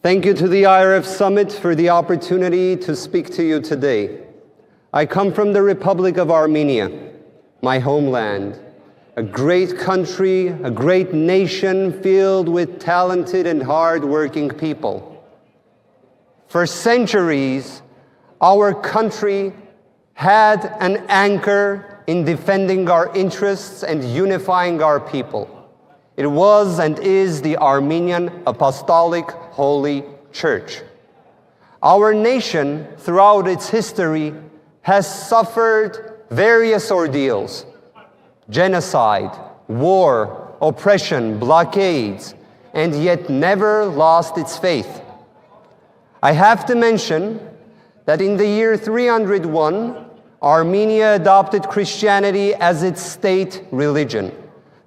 Thank you to the IRF Summit for the opportunity to speak to you today. I come from the Republic of Armenia, my homeland, a great country, a great nation filled with talented and hard-working people. For centuries, our country had an anchor in defending our interests and unifying our people. It was and is the Armenian Apostolic Holy Church. Our nation, throughout its history, has suffered various ordeals: genocide, war, oppression, blockades, and yet never lost its faith. I have to mention that in the year 301, Armenia adopted Christianity as its state religion,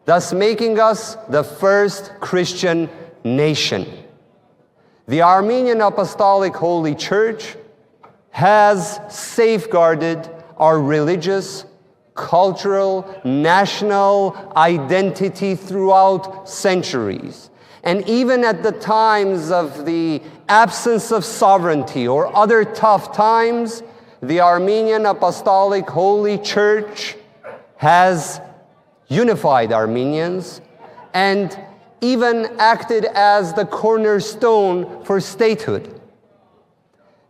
thus making us the first Christian nation. The Armenian Apostolic Holy Church has safeguarded our religious, cultural, national identity throughout centuries. And even at the times of the absence of sovereignty or other tough times, the Armenian Apostolic Holy Church has unified Armenians and even acted as the cornerstone for statehood.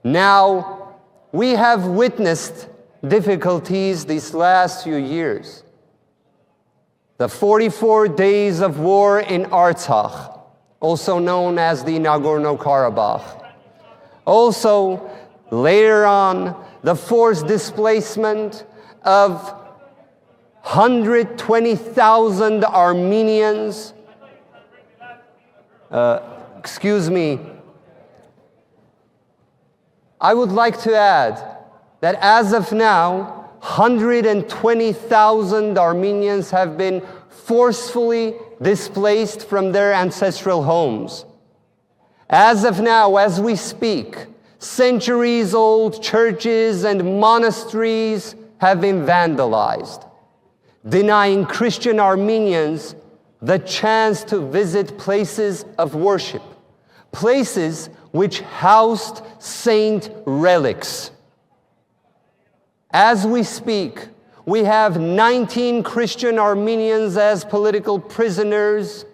Now, we have witnessed difficulties these last few years. The 44 days of war in Artsakh, also known as the Nagorno-Karabakh. Also, later on, the forced displacement of 120,000 Armenians. I would like to add that as of now, 120,000 Armenians have been forcefully displaced from their ancestral homes. As of now, as we speak, centuries-old churches and monasteries have been vandalized, denying Christian Armenians the chance to visit places of worship, places which housed saint relics. As we speak, we have 19 Christian Armenians as political prisoners,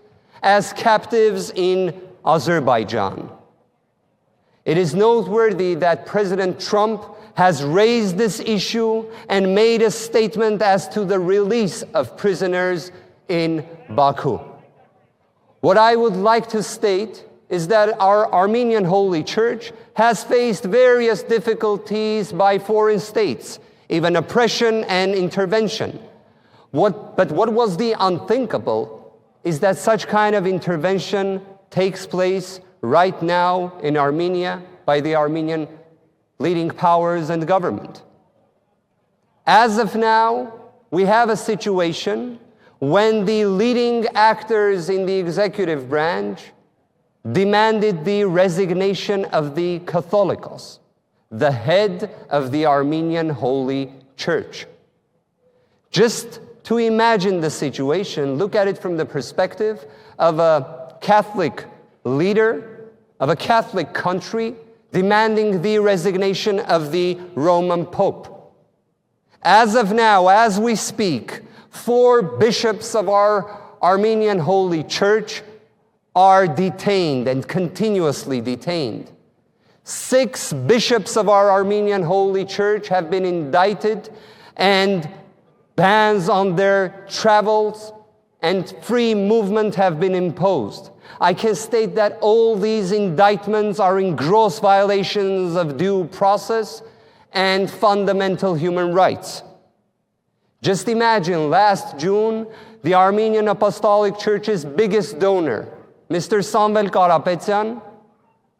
as captives in Azerbaijan. It is noteworthy that President Trump has raised this issue and made a statement as to the release of prisoners in Baku. What I would like to state is that our Armenian Holy Church has faced various difficulties by foreign states, even oppression and intervention. But what was the unthinkable is that such kind of intervention takes place right now in Armenia by the Armenian leading powers and government. As of now, we have a situation when the leading actors in the executive branch demanded the resignation of the Catholicos, the head of the Armenian Holy Church. Just to imagine the situation, look at it from the perspective of a Catholic leader, of a Catholic country, demanding the resignation of the Roman Pope. As of now, as we speak, 4 bishops of our Armenian Holy Church are detained and continuously detained. 6 bishops of our Armenian Holy Church have been indicted, and bans on their travels and free movement have been imposed. I can state that all these indictments are in gross violations of due process and fundamental human rights. Just imagine, last June, the Armenian Apostolic Church's biggest donor, Mr. Samvel Karapetyan,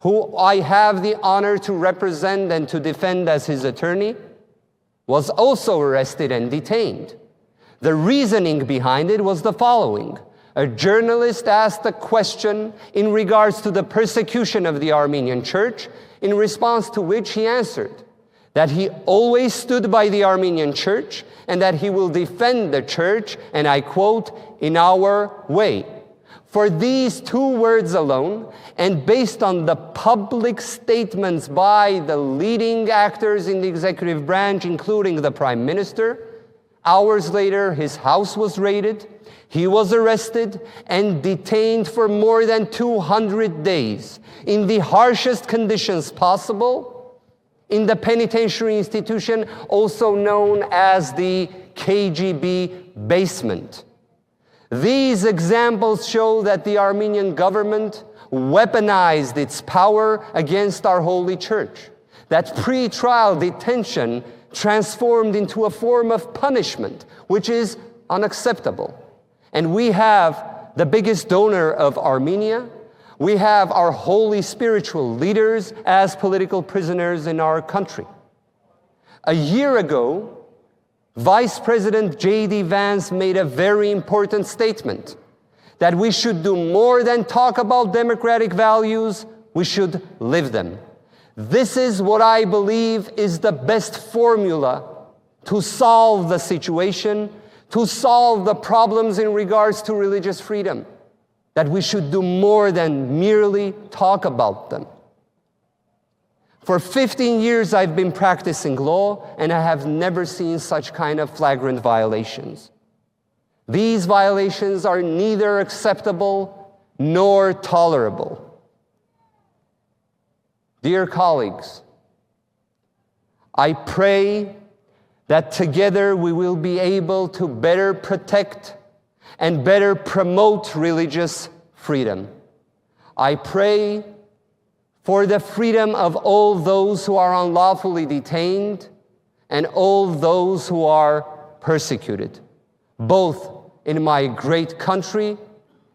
who I have the honor to represent and to defend as his attorney, was also arrested and detained. The reasoning behind it was the following. A journalist asked a question in regards to the persecution of the Armenian Church, in response to which he answered that he always stood by the Armenian Church and that he will defend the Church, and I quote, in our way. For these two words alone, and based on the public statements by the leading actors in the executive branch, including the Prime Minister, hours later, his house was raided, he was arrested and detained for more than 200 days in the harshest conditions possible in the penitentiary institution, also known as the KGB basement. These examples show that the Armenian government weaponized its power against our holy church, that pre-trial detention transformed into a form of punishment, which is unacceptable. And we have the biggest donor of Armenia. We have our holy spiritual leaders as political prisoners in our country. A year ago, Vice President J.D. Vance made a very important statement that we should do more than talk about democratic values, we should live them. This is what I believe is the best formula to solve the situation, to solve the problems in regards to religious freedom, that we should do more than merely talk about them. For 15 years, I've been practicing law, and I have never seen such kind of flagrant violations. These violations are neither acceptable nor tolerable. Dear colleagues, I pray that together we will be able to better protect and better promote religious freedom. I pray for the freedom of all those who are unlawfully detained and all those who are persecuted, both in my great country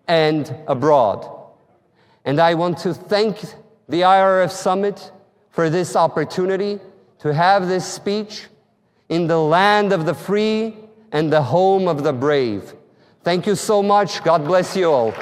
and abroad. And I want to thank the IRF Summit for this opportunity to have this speech in the land of the free and the home of the brave. Thank you so much. God bless you all.